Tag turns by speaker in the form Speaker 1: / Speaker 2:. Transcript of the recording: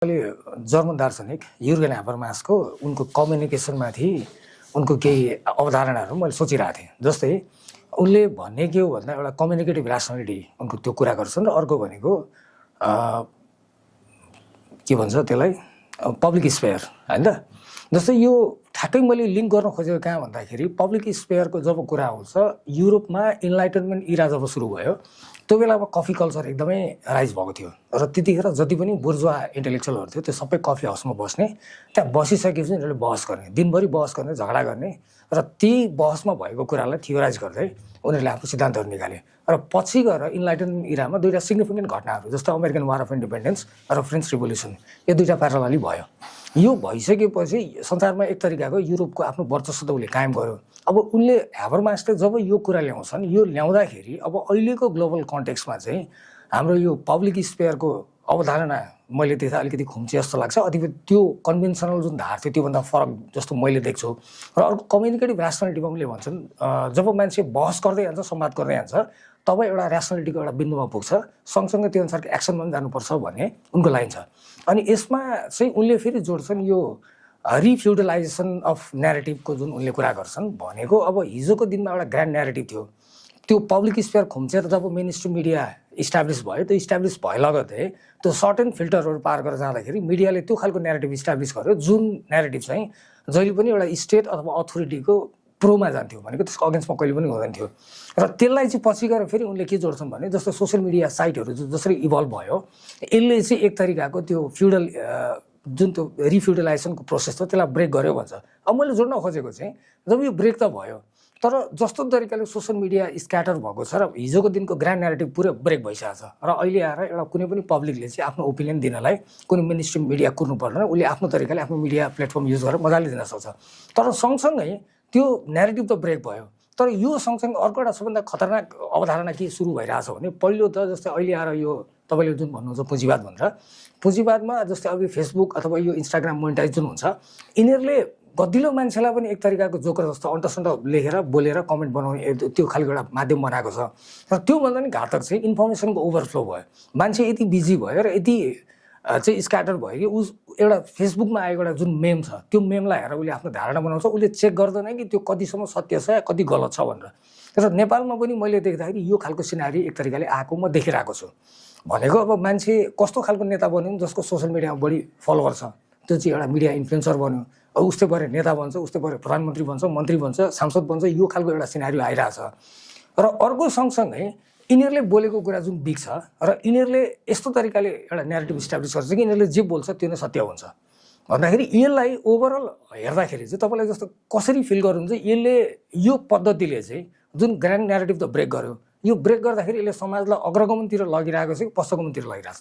Speaker 1: अहिले जर्मन दार्शनिक युर्गेन ह्याबरमासको उनको कम्युनिकेसनमाथि उनको केही अवधारणाहरू मैले सोचिरहेको थिएँ। जस्तै उनले भन्ने के हो भन्दा एउटा कम्युनिकेटिभ ऱ्यासनलिटी उनको त्यो कुरा गर्छन् र अर्को भनेको के भन्छ त्यसलाई पब्लिक स्पेयर हैन त। जस्तै यो ठ्याक्कै मैले लिङ्क गर्न खोजेको कहाँ भन्दाखेरि पब्लिक स्पेयरको जब कुरा आउँछ युरोपमा इन्लाइटनमेन्ट इरा जब सुरु भयो त्यो बेलामा कफी कल्चर एकदमै राइज भएको थियो र त्यतिखेर जति पनि बुर्जुवा इन्टेलेक्चुअलहरू थियो त्यो सबै कफी हाउसमा बस्ने, त्यहाँ बसिसकेपछि उनीहरूले बहस गर्ने, दिनभरि बहस गर्ने, झगडा गर्ने र ती बहसमा भएको कुरालाई थियोराइज गर्दै उनीहरूले आफ्नो सिद्धान्तहरू निकाले। र पछि गएर इन्लाइटनमेन्ट इरामा दुईवटा सिग्निफिकेन्ट घटनाहरू जस्तो अमेरिकन वार अफ इन्डिपेन्डेन्स र फ्रेन्च रिभोल्युसन यो दुईवटा प्यारलली भयो। यो भइसकेपछि संसारमा एक तरिकाको युरोपको आफ्नो वर्चस्व त उसले कायम गर्यो। अब उनले ह्याबरमासले जब यो कुरा ल्याउँछन्, यो ल्याउँदाखेरि अब अहिलेको ग्लोबल कन्टेक्स्टमा चाहिँ हाम्रो यो पब्लिक स्पेयरको अवधारणा मैले देख्दा अलिकति खुम्चे जस्तो लाग्छ। अथवा त्यो कन्भेन्सनल जुन धार थियो त्योभन्दा फरक जस्तो मैले देख्छु। र अर्को कम्युनिकेटिभ ऱ्यासनलिटीमा उनले भन्छन् जब मान्छे बहस गर्दै जान्छ, संवाद गर्दै जान्छ तब एउटा ऱ्यासनलिटीको एउटा बिन्दुमा पुग्छ, सँगसँगै त्यो अनुसारको एक्सनमा पनि जानुपर्छ भन्ने उनको लाइन छ। अनि यसमा चाहिँ उनले फेरि जोड्छन् यो रिफ्युडलाइजेसन अफ न्यारेटिभको जुन उनले कुरा गर्छन् भनेको अब हिजोको दिनमा एउटा ग्रान्ड न्यारेटिभ थियो, त्यो पब्लिक स्पेयर खुम्चेर जब मेन स्ट्रिम मिडिया इस्टाब्लिस भयो, त्यो इस्टाब्लिस भए लगतै त्यो सर्टेन फिल्टरहरू पार गरेर जाँदाखेरि मिडियाले त्यो खालको न्यारेटिभ इस्टाब्लिस गर्यो जुन न्यारेटिभ चाहिँ जहिले पनि एउटा स्टेट अथवा अथोरिटीको प्रोमा जान्थ्यो, भनेको त्यसको अगेन्स्टमा कहिले पनि हुँदैन थियो। र त्यसलाई चाहिँ पछि गएर फेरि उनले के जोड्छन् भने जस्तो सोसियल मिडिया साइटहरू जसरी इभल्भ भयो यसले चाहिँ एक तरिकाको त्यो फ्युडल जुन त्यो रिफ्युडलाइजेसनको प्रोसेस थियो त्यसलाई ब्रेक गर्यो भन्छ। अब मैले जोड्न खोजेको चाहिँ जब यो ब्रेक त भयो तर जस्तो तरिकाले सोसियल मिडिया स्क्याटर भएको छ र हिजोको दिनको ग्रान्ड न्यारेटिभ पुरै ब्रेक भइसकेको छ र अहिले आएर एउटा कुनै पनि पब्लिकले चाहिँ आफ्नो ओपिनियन दिनलाई कुनै मेन स्ट्रिम मिडिया कुर्नु पर्दैन, उसले आफ्नो तरिकाले आफ्नो मिडिया प्लेटफर्म युज गरेर मजाले दिन सक्छ। तर सँगसँगै त्यो न्यारेटिभ त ब्रेक भयो, तर यो सँगसँगै अर्को एउटा सबभन्दा खतरनाक अवधारणा के सुरु भइरहेछ भने पहिलो त जस्तै अहिले आएर यो तपाईँले जुन भन्नुहुन्छ पुँजीवाद भनेर, पुँजीवादमा जस्तै अब फेसबुक अथवा यो इन्स्टाग्राम मोनिटाइज जुन हुन्छ यिनीहरूले गद्दिलो मान्छेलाई पनि एक तरिकाको जोकर जस्तो अन्टसन्ट लेखेर बोलेर कमेन्ट बनाउने त्यो खालको एउटा माध्यम बनाएको छ। र त्योभन्दा पनि घातक चाहिँ इन्फर्मेसनको ओभरफ्लो भयो, मान्छे यति बिजी भयो र यति चाहिँ स्क्याटर भयो कि उस एउटा फेसबुकमा आएको एउटा जुन मेम छ त्यो मेमलाई हेरेर उसले आफ्नो धारणा बनाउँछ, उसले चेक गर्दैन कि त्यो कतिसम्म सत्य छ या कति गलत छ भनेर। र नेपालमा पनि मैले देख्दाखेरि यो खालको सिनारी एक तरिकाले आएको म देखिरहेको छु। भनेको अब मान्छे कस्तो खालको नेता बन्यो जसको सोसियल मिडियामा बढी फलोवर छ त्यो चाहिँ एउटा मिडिया इन्फ्लुएन्सर बन्यो, अब उस्तै भएर नेता बन्छ, उस्तै भएर प्रधानमन्त्री बन्छ, मन्त्री बन्छ, सांसद बन्छ, यो खालको एउटा सिनारियो आइरहेछ। र अर्को सँगसँगै यिनीहरूले बोलेको कुरा जुन बिग छ र यिनीहरूले यस्तो तरिकाले एउटा न्यारेटिभ इस्टाब्लिस गर्छ कि यिनीहरूले जे बोल्छ त्यो नै सत्य हुन्छ भन्दाखेरि यसलाई ओभरअल हेर्दाखेरि चाहिँ तपाईँलाई जस्तो कसरी फिल गर्नुहुन्छ यसले यो पद्धतिले चाहिँ जुन ग्रान्ड न्यारेटिभ त ब्रेक गर्यो, यो ब्रेक गर्दाखेरि यसले समाजलाई अग्रगमनतिर लगिरहेको छ कि पश्चगमनतिर लगिरहेको छ?